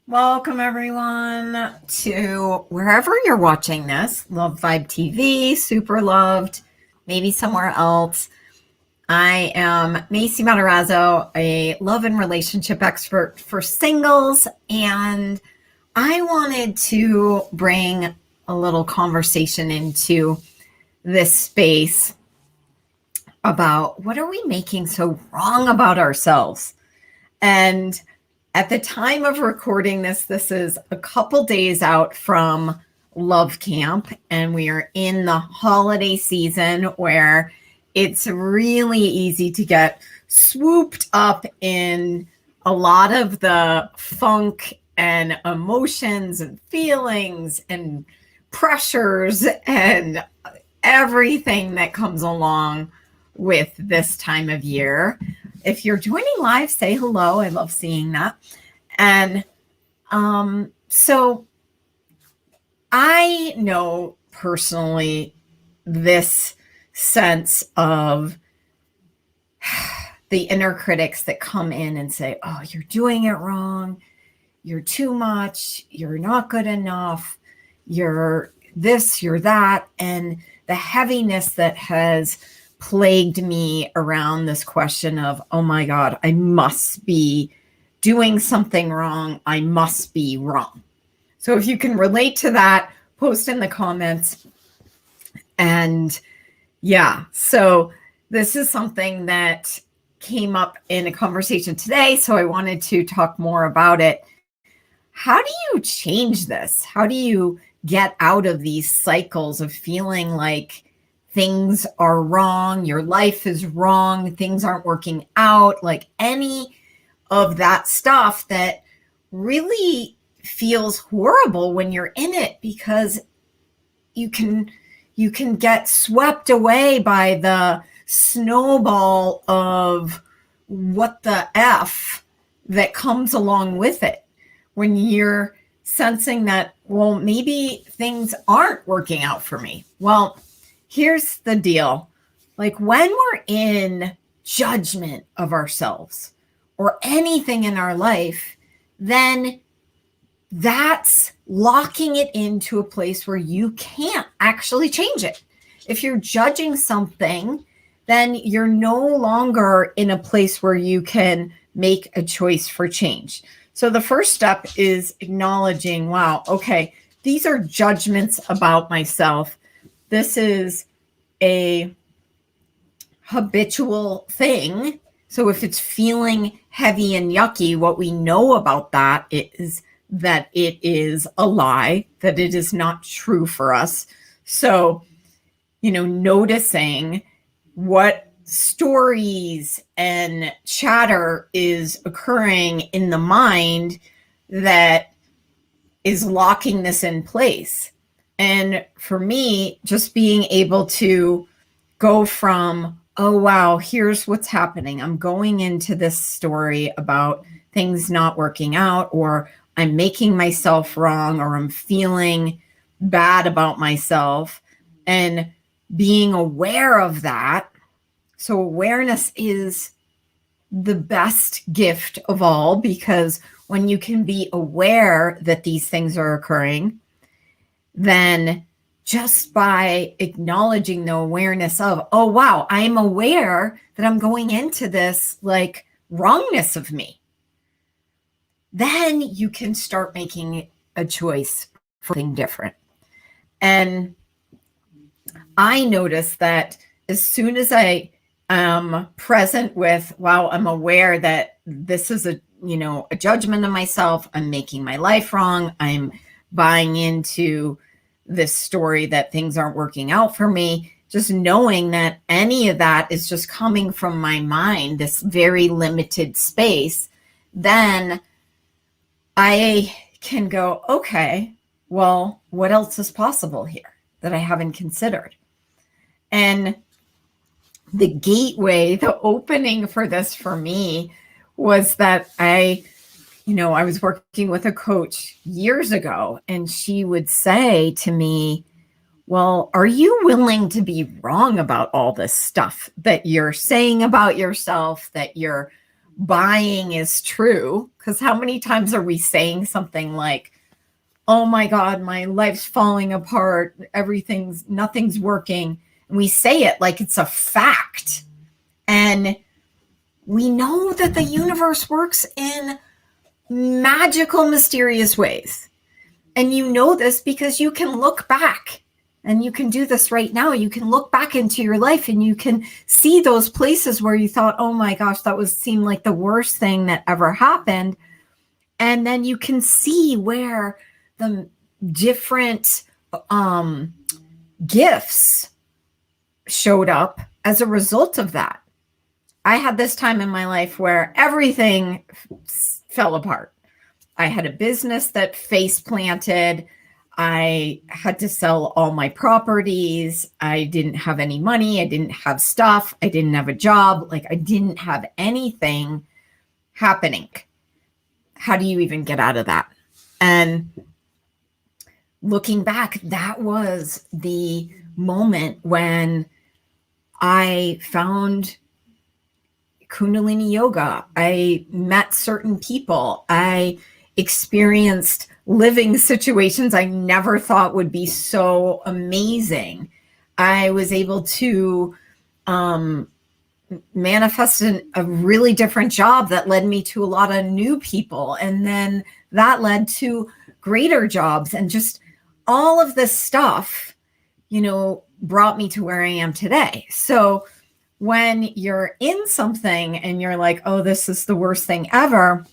Welcome, everyone, to wherever you're watching this. Love Vibe TV, Super Loved, maybe somewhere else. I am Macy Matarazzo, a love and relationship expert for singles, and I wanted to bring a little conversation into this space about what are we making so wrong about ourselves. And at the time of recording this is a couple days out from Love Camp, and we are in the holiday season where it's really easy to get swooped up in a lot of the funk and emotions and feelings and pressures and everything that comes along with this time of year. If you're joining live, say hello. I love seeing that. And so I know personally this sense of the inner critics that come in and say, oh, you're doing it wrong. You're too much. You're not good enough. You're this, you're that. And the heaviness that has plagued me around this question of, oh my God, I must be doing something wrong. I must be wrong. So if you can relate to that, post in the comments. And yeah, so this is something that came up in a conversation today. So I wanted to talk more about it. How do you change this? How do you get out of these cycles of feeling like things are wrong, your life is wrong, things aren't working out, like any of that stuff that really feels horrible when you're in it, because you can get swept away by the snowball of what the F that comes along with it. When you're sensing that, well, maybe things aren't working out for me. Well, here's the deal. Like when we're in judgment of ourselves or anything in our life, then that's locking it into a place where you can't actually change it. If you're judging something, then you're no longer in a place where you can make a choice for change. So the first step is acknowledging, wow, okay, these are judgments about myself. This is a habitual thing. So if it's feeling heavy and yucky, what we know about that is that it is a lie, that it is not true for us. So, noticing what stories and chatter is occurring in the mind that is locking this in place. And for me, just being able to go from, oh, wow, here's what's happening. I'm going into this story about things not working out, or I'm making myself wrong, or I'm feeling bad about myself, and being aware of that. So awareness is the best gift of all, because when you can be aware that these things are occurring, then just by acknowledging the awareness of, oh, wow, I'm aware that I'm going into this like wrongness of me, then you can start making a choice for something different. And I noticed that as soon as I am present with, wow, I'm aware that this is a judgment of myself. I'm making my life wrong. I'm buying into this story that things aren't working out for me. Just knowing that any of that is just coming from my mind, this very limited space, then I can go, okay, well, what else is possible here that I haven't considered? And the gateway, the opening for this for me was that I was working with a coach years ago, and she would say to me, well, are you willing to be wrong about all this stuff that you're saying about yourself, that you're buying is true. Because how many times are we saying something like, oh my God, my life's falling apart, nothing's working. And we say it like it's a fact. And we know that the universe works in magical, mysterious ways. And you know this because you can look back, and you can do this right now. You can look back into your life and you can see those places where you thought, oh my gosh, seemed like the worst thing that ever happened. And then you can see where the different gifts showed up as a result of that. I had this time in my life where everything fell apart. I had a business that face planted. I had to sell all my properties. I didn't have any money. I didn't have stuff. I didn't have a job. Like, I didn't have anything happening. How do you even get out of that? And looking back, that was the moment when I found Kundalini yoga. I met certain people. I experienced living situations I never thought would be so amazing. I was able to manifest a really different job that led me to a lot of new people. And then that led to greater jobs, and just all of this stuff, brought me to where I am today. So when you're in something and you're like, oh, this is the worst thing ever,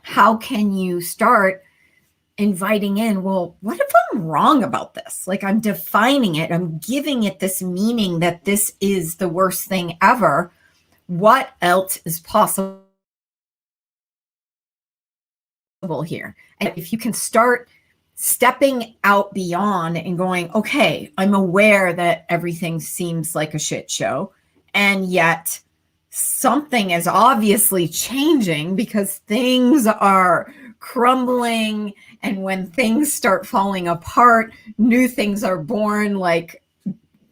how can you start inviting in, well, what if I'm wrong about this? Like, I'm defining it. I'm giving it this meaning that this is the worst thing ever. What else is possible here? And if you can start stepping out beyond and going, okay, I'm aware that everything seems like a shit show, and yet something is obviously changing because things are crumbling. And when things start falling apart, new things are born, like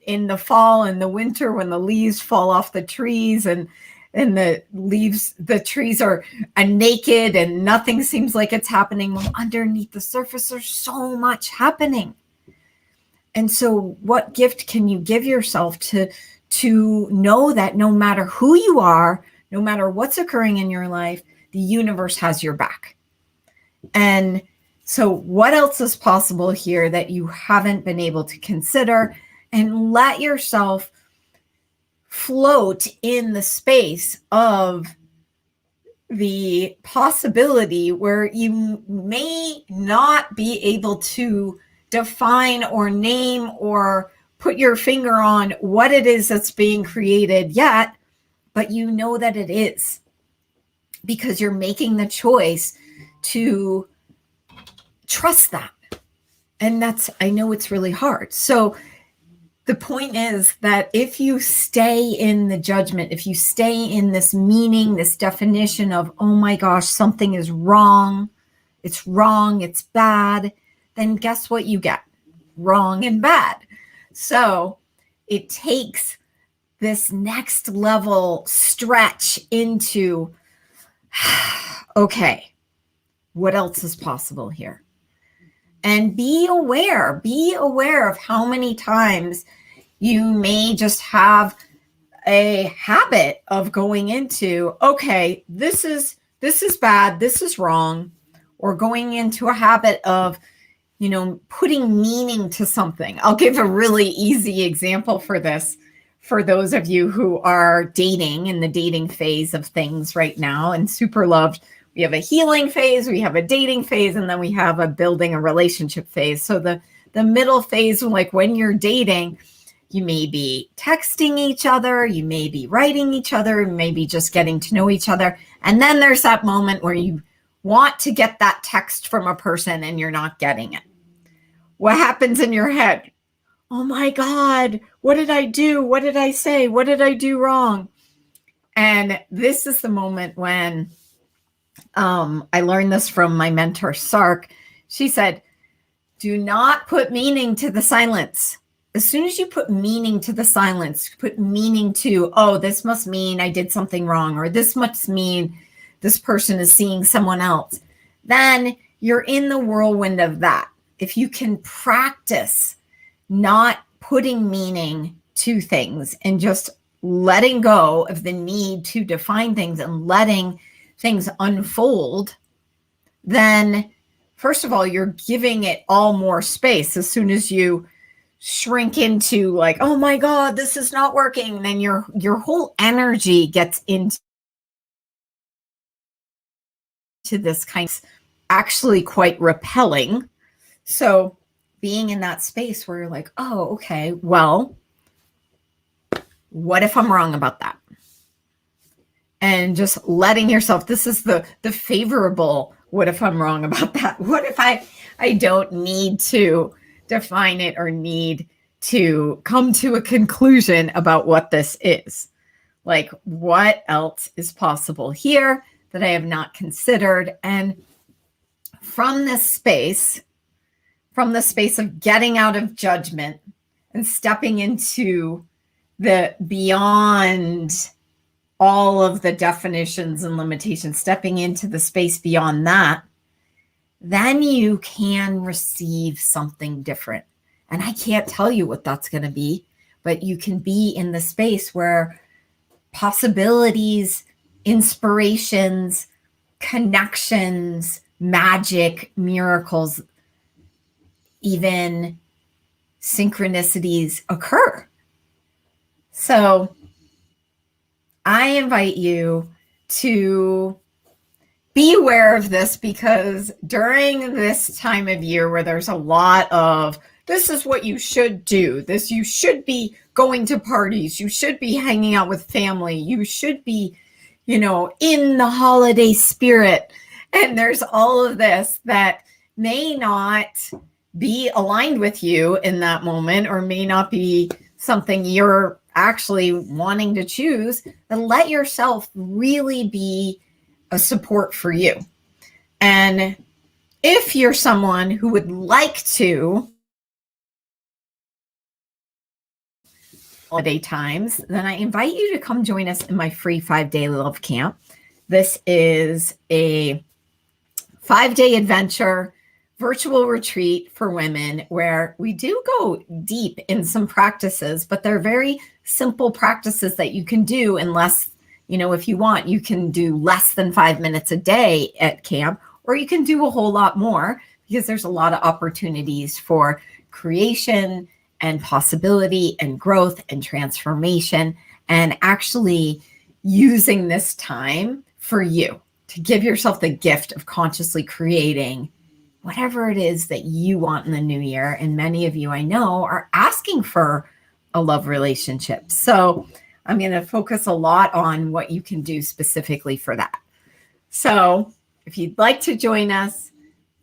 in the fall and the winter when the leaves fall off the trees and the trees are naked and nothing seems like it's happening. Well, underneath the surface, there's so much happening. And so what gift can you give yourself to know that no matter who you are, no matter what's occurring in your life, the universe has your back? And so what else is possible here that you haven't been able to consider? And let yourself float in the space of the possibility where you may not be able to define or name or put your finger on what it is that's being created yet, but you know that it is, because you're making the choice to trust that. And I know it's really hard. So the point is that if you stay in the judgment, if you stay in this meaning, this definition of, oh my gosh, something is wrong, it's bad, then guess what you get? Wrong and bad. So it takes this next level stretch into, okay, what else is possible here? And be aware of how many times you may just have a habit of going into, okay, this is bad, this is wrong, or going into a habit of, putting meaning to something. I'll give a really easy example for this, for those of you who are dating, in the dating phase of things right now, and super loved. We have a healing phase, we have a dating phase, and then we have a building a relationship phase. So the middle phase, like when you're dating, you may be texting each other, you may be writing each other, maybe just getting to know each other. And then there's that moment where you want to get that text from a person and you're not getting it. What happens in your head? Oh my God, what did I do? What did I say? What did I do wrong? And this is the moment when I learned this from my mentor, Sark. She said, do not put meaning to the silence. as soon as you put meaning to the silence, put meaning to, oh, this must mean I did something wrong, or this must mean this person is seeing someone else, then you're in the whirlwind of that. If you can practice not putting meaning to things and just letting go of the need to define things and letting things unfold, then first of all, you're giving it all more space. As soon as you shrink into like, oh my God, this is not working, then your whole energy gets into this kind of actually quite repelling. So being in that space where you're like, oh, okay, well, what if I'm wrong about that? And just letting yourself, this is the favorable, what if I'm wrong about that? What if I don't need to define it or need to come to a conclusion about what this is? Like, what else is possible here that I have not considered? And from this space of getting out of judgment and stepping into the beyond all of the definitions and limitations, stepping into the space beyond that, then you can receive something different. And I can't tell you what that's going to be, but you can be in the space where possibilities, inspirations, connections, magic, miracles, even synchronicities occur. So I invite you to be aware of this, because during this time of year where there's a lot of, this is what you should do, this, you should be going to parties, you should be hanging out with family, you should be, in the holiday spirit. And there's all of this that may not be aligned with you in that moment, or may not be something you're actually wanting to choose, then let yourself really be a support for you. And if you're someone who would like to holiday times, then I invite you to come join us in my free 5-day love camp. This is a 5-day adventure virtual retreat for women where we do go deep in some practices, but they're very simple practices that you can do in less, if you want, you can do less than 5 minutes a day at camp, or you can do a whole lot more, because there's a lot of opportunities for creation and possibility and growth and transformation, and actually using this time for you to give yourself the gift of consciously creating whatever it is that you want in the new year. And many of you I know are asking for a love relationship. So I'm going to focus a lot on what you can do specifically for that. So if you'd like to join us,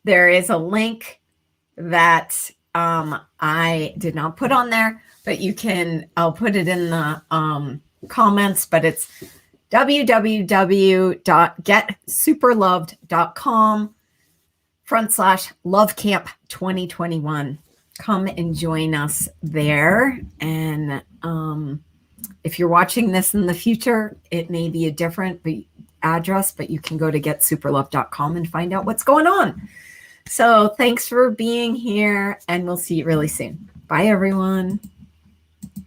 there is a link that I did not put on there, but I'll put it in the comments, but it's www.getsuperloved.com/lovecamp 2021. Come and join us there. And if you're watching this in the future, it may be a different address, but you can go to getsuperloved.com and find out what's going on. So thanks for being here, and we'll see you really soon. Bye, everyone.